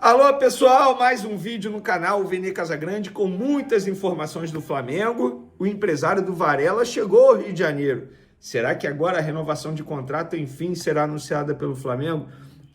Alô pessoal, mais um vídeo no canal Vene Casagrande com muitas informações do Flamengo. O empresário do Varela chegou ao Rio de Janeiro. Será que agora a renovação de contrato enfim será anunciada pelo Flamengo?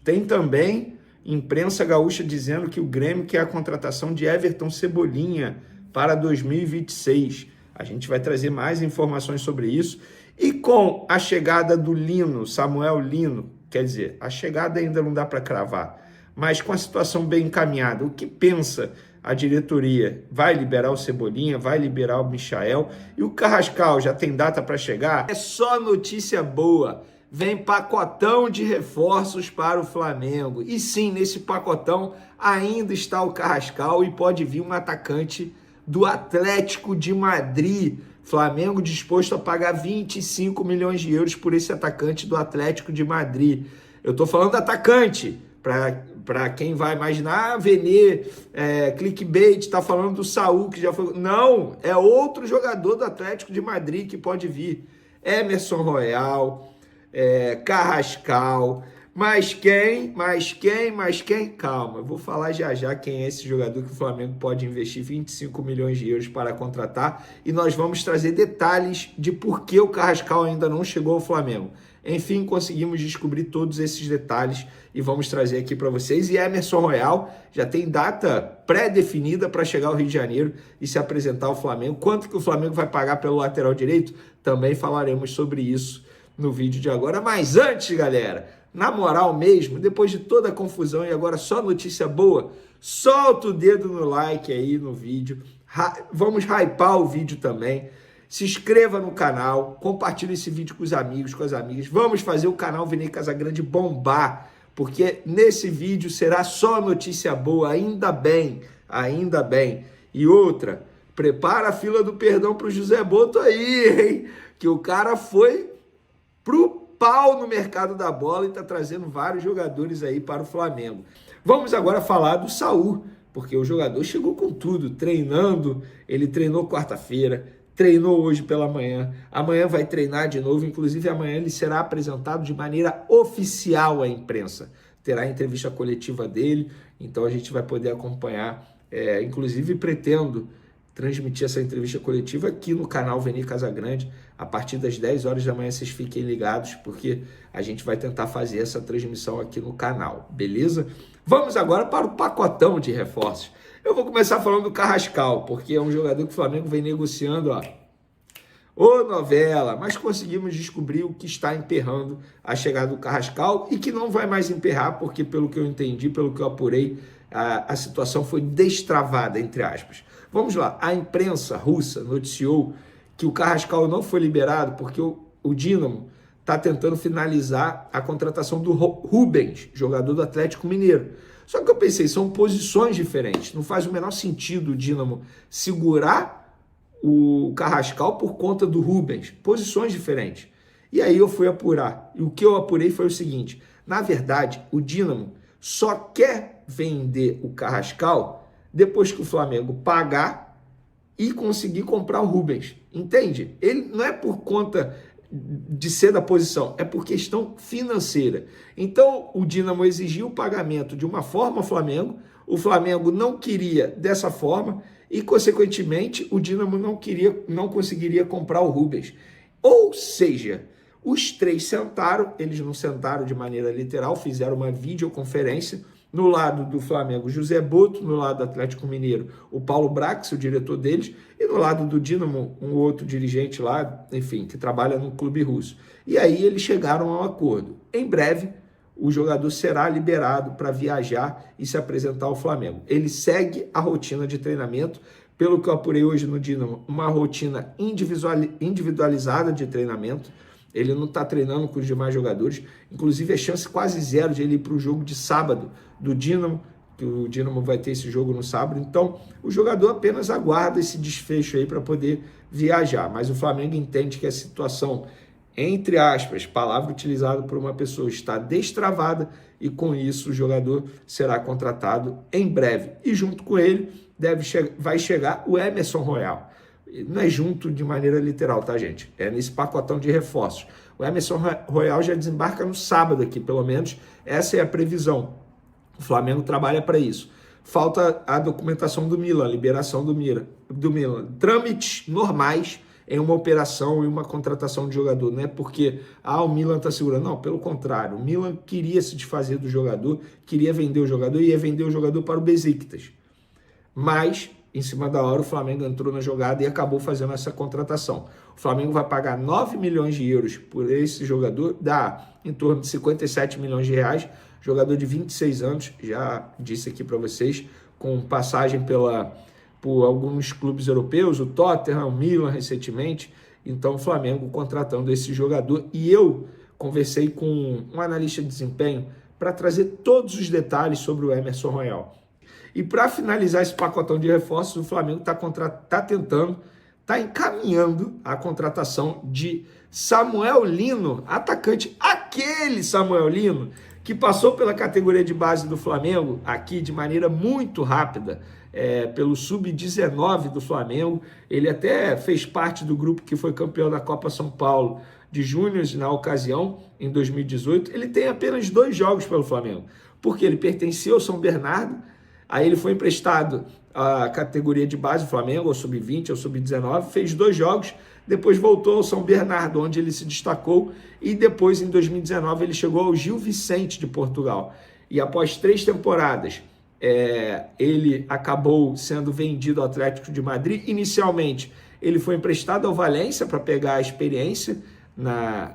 Tem também imprensa gaúcha dizendo que o Grêmio quer a contratação de Everton Cebolinha para 2026. A gente vai trazer mais informações sobre isso. E com a chegada do Lino, Samuel Lino, quer dizer, a chegada ainda não dá para cravar, mas com a situação bem encaminhada, o que pensa a diretoria? Vai liberar o Cebolinha, vai liberar o Michael? E o Carrascal já tem data para chegar? É só notícia boa. Vem pacotão de reforços para o Flamengo. E sim, nesse pacotão ainda está o Carrascal e pode vir um atacante do Atlético de Madrid. Flamengo disposto a pagar 25 milhões de euros por esse atacante do Atlético de Madrid. Eu estou falando atacante. Para quem vai imaginar, Vene, clickbait, está falando do Saúl, que já foi... Não, é outro jogador do Atlético de Madrid que pode vir. Emerson Royal, Carrascal, mas quem? Calma, eu vou falar já quem é esse jogador que o Flamengo pode investir 25 milhões de euros para contratar e nós vamos trazer detalhes de por que o Carrascal ainda não chegou ao Flamengo. Enfim, conseguimos descobrir todos esses detalhes e vamos trazer aqui para vocês. E Emerson Royal já tem data pré-definida para chegar ao Rio de Janeiro e se apresentar ao Flamengo. Quanto que o Flamengo vai pagar pelo lateral direito? Também falaremos sobre isso no vídeo de agora. Mas antes, galera, na moral mesmo, depois de toda a confusão e agora só notícia boa, solta o dedo no like aí no vídeo. Vamos hypar o vídeo também. Se inscreva no canal, compartilhe esse vídeo com os amigos, com as amigas. Vamos fazer o canal Vene Casagrande bombar, porque nesse vídeo será só notícia boa, ainda bem. E outra, prepara a fila do perdão pro José Boto aí, hein? Que o cara foi pro pau no mercado da bola e tá trazendo vários jogadores aí para o Flamengo. Vamos agora falar do Saúl, porque o jogador chegou com tudo, treinando, ele treinou quarta-feira, treinou hoje pela manhã, amanhã vai treinar de novo, inclusive amanhã ele será apresentado de maneira oficial à imprensa. Terá a entrevista coletiva dele, então a gente vai poder acompanhar, inclusive pretendo transmitir essa entrevista coletiva aqui no canal Vene Casagrande, a partir das 10 horas da manhã, vocês fiquem ligados, porque a gente vai tentar fazer essa transmissão aqui no canal, beleza? Vamos agora para o pacotão de reforços. Eu vou começar falando do Carrascal, porque é um jogador que o Flamengo vem negociando, Ô novela, mas conseguimos descobrir o que está emperrando a chegada do Carrascal e que não vai mais emperrar, porque pelo que eu entendi, pelo que eu apurei, a situação foi destravada, entre aspas. Vamos lá, a imprensa russa noticiou que o Carrascal não foi liberado porque o Dínamo está tentando finalizar a contratação do Rubens, jogador do Atlético Mineiro. Só que eu pensei, são posições diferentes. Não faz o menor sentido o Dínamo segurar o Carrascal por conta do Rubens. Posições diferentes. E aí eu fui apurar. E o que eu apurei foi o seguinte. Na verdade, o Dínamo só quer vender o Carrascal depois que o Flamengo pagar e conseguir comprar o Rubens. Entende? Ele não é por conta de ser da posição, é por questão financeira. Então, o Dínamo exigiu o pagamento de uma forma ao Flamengo, o Flamengo não queria dessa forma e, consequentemente, o Dínamo não conseguiria comprar o Rubens. Ou seja, os três sentaram, eles não sentaram de maneira literal, fizeram uma videoconferência. No lado do Flamengo, José Boto, no lado do Atlético Mineiro, o Paulo Brax, o diretor deles, e no lado do Dínamo, um outro dirigente lá, enfim, que trabalha no clube russo. E aí eles chegaram a um acordo. Em breve, o jogador será liberado para viajar e se apresentar ao Flamengo. Ele segue a rotina de treinamento, pelo que eu apurei hoje no Dínamo, uma rotina individualizada de treinamento. Ele não está treinando com os demais jogadores. Inclusive, é chance quase zero de ele ir para o jogo de sábado do Dínamo, que o Dínamo vai ter esse jogo no sábado. Então, o jogador apenas aguarda esse desfecho aí para poder viajar. Mas o Flamengo entende que a situação, entre aspas, palavra utilizada por uma pessoa, está destravada e, com isso, o jogador será contratado em breve. E, junto com ele, vai chegar o Emerson Royal. Não é junto de maneira literal, tá, gente? É nesse pacotão de reforços. O Emerson Royal já desembarca no sábado aqui, pelo menos essa é a previsão. O Flamengo trabalha para isso. Falta a documentação do Milan, a liberação do Milan. Trâmites normais em uma operação e uma contratação de jogador. Não é porque o Milan está segurando. Não, pelo contrário. O Milan queria se desfazer do jogador, queria vender o jogador e ia vender o jogador para o Besiktas. Mas, em cima da hora, o Flamengo entrou na jogada e acabou fazendo essa contratação. O Flamengo vai pagar 9 milhões de euros por esse jogador, dá em torno de 57 milhões de reais, jogador de 26 anos, já disse aqui para vocês, com passagem por alguns clubes europeus, o Tottenham, o Milan recentemente. Então o Flamengo contratando esse jogador, e eu conversei com um analista de desempenho para trazer todos os detalhes sobre o Emerson Royal. E para finalizar esse pacotão de reforços, o Flamengo está encaminhando a contratação de Samuel Lino, atacante, aquele Samuel Lino que passou pela categoria de base do Flamengo aqui de maneira muito rápida, pelo Sub-19 do Flamengo. Ele até fez parte do grupo que foi campeão da Copa São Paulo de Júniors na ocasião, em 2018. Ele tem apenas 2 jogos pelo Flamengo, porque ele pertencia ao São Bernardo, aí ele foi emprestado à categoria de base do Flamengo, ao Sub-20, ao Sub-19, fez 2 jogos, depois voltou ao São Bernardo, onde ele se destacou, e depois, em 2019, ele chegou ao Gil Vicente de Portugal. E após 3 temporadas, ele acabou sendo vendido ao Atlético de Madrid. Inicialmente, ele foi emprestado ao Valência para pegar a experiência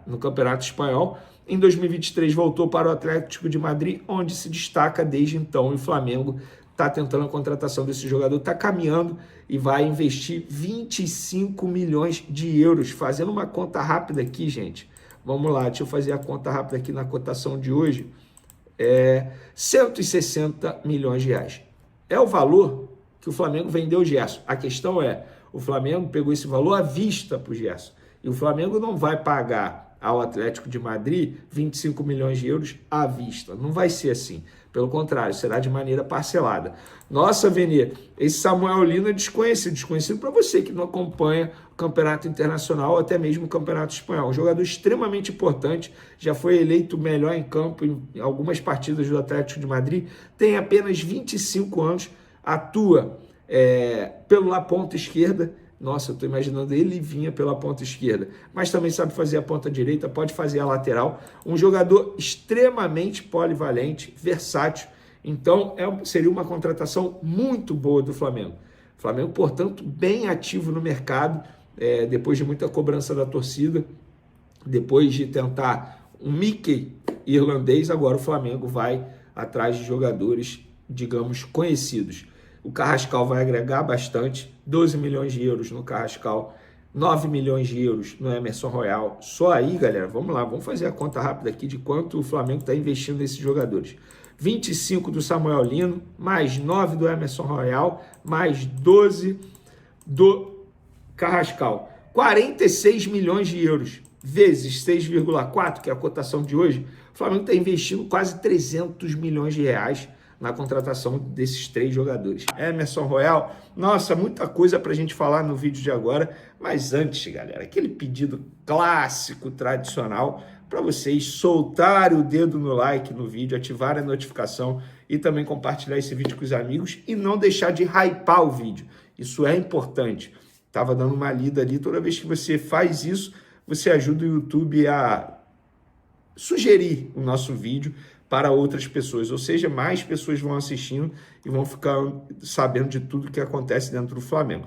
no Campeonato Espanhol. Em 2023, voltou para o Atlético de Madrid, onde se destaca desde então. E o Flamengo está tentando a contratação desse jogador, está caminhando e vai investir 25 milhões de euros. Fazendo uma conta rápida aqui, gente. Vamos lá, deixa eu fazer a conta rápida aqui na cotação de hoje. 160 milhões de reais. É o valor que o Flamengo vendeu o Gerson. A questão o Flamengo pegou esse valor à vista para o Gerson. E o Flamengo não vai pagar ao Atlético de Madrid 25 milhões de euros à vista. Não vai ser assim. Pelo contrário, será de maneira parcelada. Nossa, Venê, esse Samuel Lino é desconhecido para você que não acompanha o Campeonato Internacional ou até mesmo o Campeonato Espanhol. Um jogador extremamente importante, já foi eleito melhor em campo em algumas partidas do Atlético de Madrid, tem apenas 25 anos, atua pela ponta esquerda. Nossa, eu estou imaginando ele vinha pela ponta esquerda, mas também sabe fazer a ponta direita, pode fazer a lateral. Um jogador extremamente polivalente, versátil. Então, seria uma contratação muito boa do Flamengo. O Flamengo, portanto, bem ativo no mercado, depois de muita cobrança da torcida, depois de tentar um Mickey irlandês, agora o Flamengo vai atrás de jogadores, digamos, conhecidos. O Carrascal vai agregar bastante, 12 milhões de euros no Carrascal, 9 milhões de euros no Emerson Royal. Só aí, galera, vamos lá, vamos fazer a conta rápida aqui de quanto o Flamengo está investindo nesses jogadores. 25 do Samuel Lino, mais 9 do Emerson Royal, mais 12 do Carrascal. 46 milhões de euros, vezes 6,4, que é a cotação de hoje. O Flamengo está investindo quase 300 milhões de reais na contratação desses 3 jogadores. Emerson Royal, nossa, muita coisa para a gente falar no vídeo de agora, mas antes, galera, aquele pedido clássico, tradicional, para vocês soltarem o dedo no like no vídeo, ativar a notificação e também compartilhar esse vídeo com os amigos e não deixar de hypar o vídeo. Isso é importante. Estava dando uma lida ali, toda vez que você faz isso, você ajuda o YouTube a sugerir o nosso vídeo para outras pessoas, ou seja, mais pessoas vão assistindo e vão ficar sabendo de tudo que acontece dentro do Flamengo.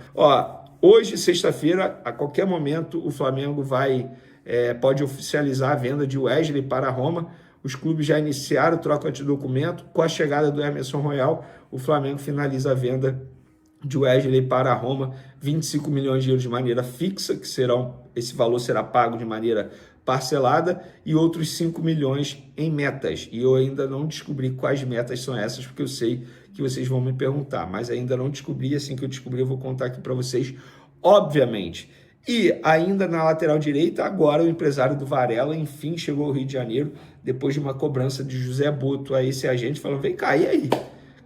Hoje, sexta-feira, a qualquer momento, o Flamengo pode oficializar a venda de Wesley para a Roma. Os clubes já iniciaram troca de documento. Com a chegada do Emerson Royal, o Flamengo finaliza a venda de Wesley para a Roma, 25 milhões de euros de maneira fixa, esse valor será pago de maneira parcelada, e outros 5 milhões em metas. E eu ainda não descobri quais metas são essas, porque eu sei que vocês vão me perguntar, mas ainda não descobri. Assim que eu descobrir, eu vou contar aqui para vocês, obviamente. E ainda na lateral direita, agora o empresário do Varela, enfim, chegou ao Rio de Janeiro, depois de uma cobrança de José Boto a esse agente, falando, vem cá, e aí?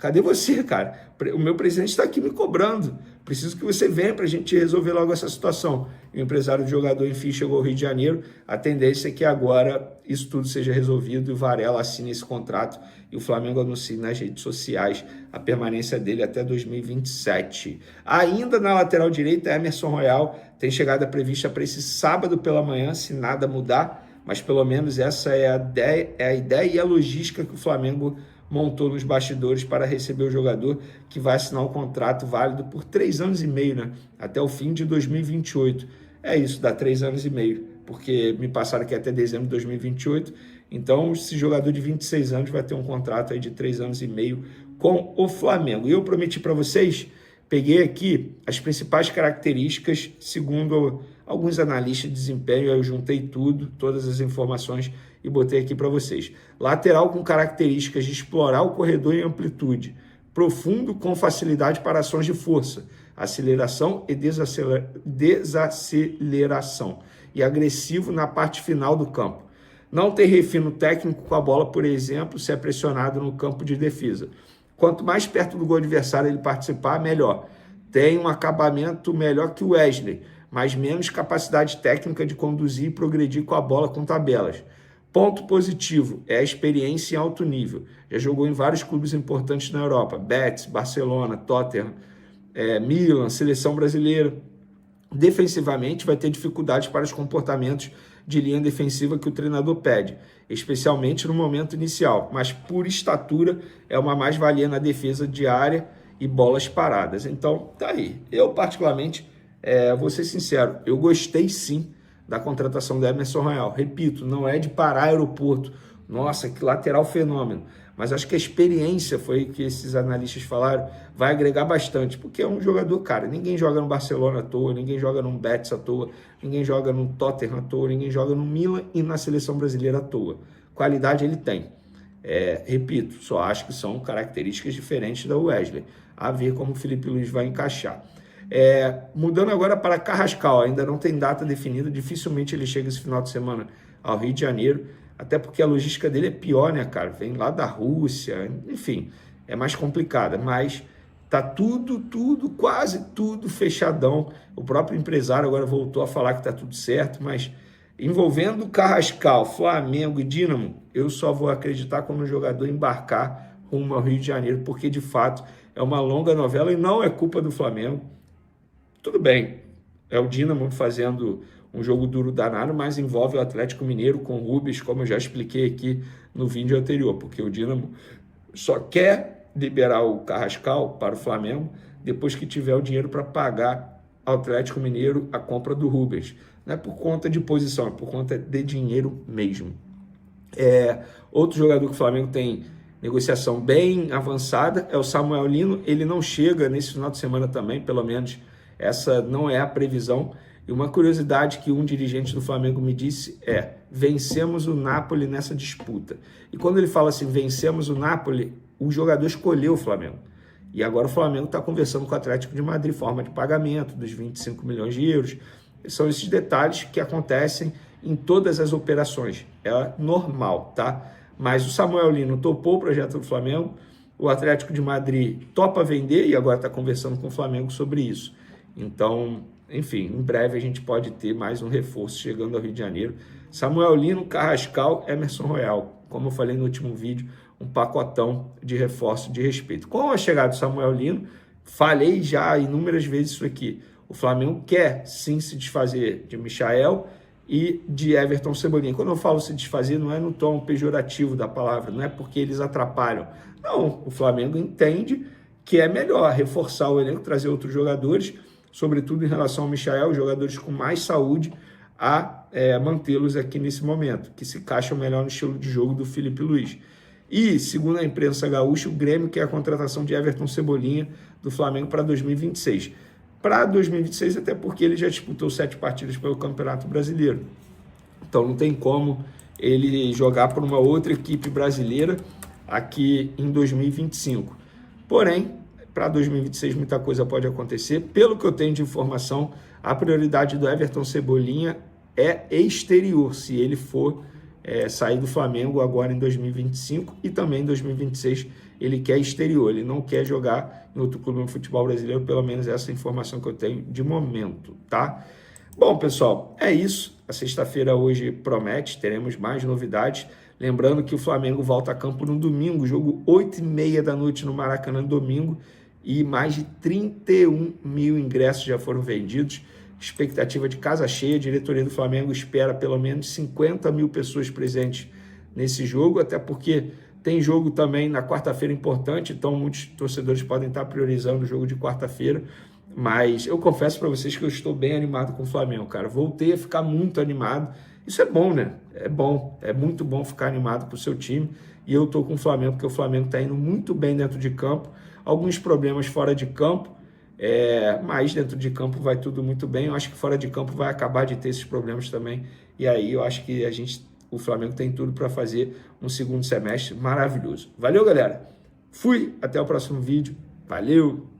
Cadê você, cara? O meu presidente está aqui me cobrando. Preciso que você venha para a gente resolver logo essa situação. E o empresário do jogador, enfim, chegou ao Rio de Janeiro. A tendência é que agora isso tudo seja resolvido e o Varela assine esse contrato e o Flamengo anuncie nas redes sociais a permanência dele até 2027. Ainda na lateral direita, Emerson Royal tem chegada prevista para esse sábado pela manhã, se nada mudar, mas pelo menos essa é a ideia e a logística que o Flamengo montou nos bastidores para receber o jogador, que vai assinar um contrato válido por 3 anos e meio, né? Até o fim de 2028. É isso, dá 3 anos e meio, porque me passaram aqui até dezembro de 2028. Então, esse jogador de 26 anos vai ter um contrato aí de 3 anos e meio com o Flamengo. E eu prometi para vocês, peguei aqui as principais características, segundo alguns analistas de desempenho, eu juntei tudo, todas as informações e botei aqui para vocês. Lateral com características de explorar o corredor em amplitude, profundo com facilidade para ações de força, aceleração e desaceleração, e agressivo na parte final do campo. Não tem refino técnico com a bola, por exemplo, se é pressionado no campo de defesa. Quanto mais perto do gol adversário ele participar, melhor. Tem um acabamento melhor que o Wesley, mas menos capacidade técnica de conduzir e progredir com a bola com tabelas. Ponto positivo é a experiência em alto nível. Já jogou em vários clubes importantes na Europa, Betis, Barcelona, Tottenham, Milan, seleção brasileira. Defensivamente vai ter dificuldades para os comportamentos de linha defensiva que o treinador pede, especialmente no momento inicial, mas por estatura é uma mais-valia na defesa de área e bolas paradas. Então, tá aí. Eu, particularmente, vou ser sincero, eu gostei sim da contratação do Emerson Royal. Repito, não é de parar aeroporto. Nossa, que lateral fenômeno. Mas acho que a experiência, foi que esses analistas falaram, vai agregar bastante, porque é um jogador, cara, ninguém joga no Barcelona à toa, ninguém joga no Betis à toa, ninguém joga no Tottenham à toa, ninguém joga no Milan e na seleção brasileira à toa. Qualidade ele tem. Repito, só acho que são características diferentes da Wesley. A ver como o Filipe Luís vai encaixar. Mudando agora para Carrascal, ainda não tem data definida, dificilmente ele chega esse final de semana ao Rio de Janeiro, até porque a logística dele é pior, né, cara? Vem lá da Rússia, enfim, é mais complicada, mas tá tudo, quase tudo fechadão. O próprio empresário agora voltou a falar que tá tudo certo, mas envolvendo Carrascal, Flamengo e Dínamo, eu só vou acreditar quando o jogador embarcar rumo ao Rio de Janeiro, porque de fato é uma longa novela e não é culpa do Flamengo. Tudo bem, é o Dínamo fazendo um jogo duro danado, mas envolve o Atlético Mineiro com o Rubens, como eu já expliquei aqui no vídeo anterior, porque o Dínamo só quer liberar o Carrascal para o Flamengo depois que tiver o dinheiro para pagar ao Atlético Mineiro a compra do Rubens. Não é por conta de posição, é por conta de dinheiro mesmo. Outro jogador que o Flamengo tem negociação bem avançada é o Samuel Lino. Ele não chega nesse final de semana também, pelo menos essa não é a previsão. E uma curiosidade que um dirigente do Flamengo me disse vencemos o Napoli nessa disputa. E quando ele fala assim, vencemos o Napoli, o jogador escolheu o Flamengo. E agora o Flamengo está conversando com o Atlético de Madrid, forma de pagamento dos 25 milhões de euros. São esses detalhes que acontecem em todas as operações. É normal, tá? Mas o Samuel Lino topou o projeto do Flamengo, o Atlético de Madrid topa vender e agora está conversando com o Flamengo sobre isso. Então, enfim, em breve a gente pode ter mais um reforço chegando ao Rio de Janeiro. Samuel Lino, Carrascal, Emerson Royal. Como eu falei no último vídeo, um pacotão de reforço de respeito. Com a chegada do Samuel Lino, falei já inúmeras vezes isso aqui. O Flamengo quer sim se desfazer de Michael e de Everton Cebolinha. Quando eu falo se desfazer, não é no tom pejorativo da palavra, não é porque eles atrapalham. Não, o Flamengo entende que é melhor reforçar o elenco, trazer outros jogadores, sobretudo em relação ao Michael, jogadores com mais saúde, a mantê-los aqui nesse momento, que se encaixam melhor no estilo de jogo do Filipe Luís. E, segundo a imprensa gaúcha, o Grêmio quer a contratação de Everton Cebolinha do Flamengo para 2026. Para 2026, até porque ele já disputou 7 partidas pelo Campeonato Brasileiro. Então não tem como ele jogar por uma outra equipe brasileira aqui em 2025. Porém, para 2026 muita coisa pode acontecer. Pelo que eu tenho de informação, a prioridade do Everton Cebolinha é exterior, se ele for sair do Flamengo agora em 2025 e também em 2026 ele quer exterior, ele não quer jogar em outro clube no futebol brasileiro, pelo menos essa é a informação que eu tenho de momento, tá? Bom, pessoal, é isso. A sexta-feira hoje promete, teremos mais novidades. Lembrando que o Flamengo volta a campo no domingo, jogo 8h30 da noite no Maracanã, domingo, e mais de 31 mil ingressos já foram vendidos. Expectativa de casa cheia, a diretoria do Flamengo espera pelo menos 50 mil pessoas presentes nesse jogo, até porque tem jogo também na quarta-feira importante, então muitos torcedores podem estar priorizando o jogo de quarta-feira, mas eu confesso para vocês que eu estou bem animado com o Flamengo, cara. Voltei a ficar muito animado. Isso é bom, né? É bom, é muito bom ficar animado com o seu time, e eu estou com o Flamengo, porque o Flamengo está indo muito bem dentro de campo, alguns problemas fora de campo, mas dentro de campo vai tudo muito bem. Eu acho que fora de campo vai acabar de ter esses problemas também, e aí eu acho que o Flamengo tem tudo para fazer um segundo semestre maravilhoso. Valeu, galera! Fui, até o próximo vídeo. Valeu!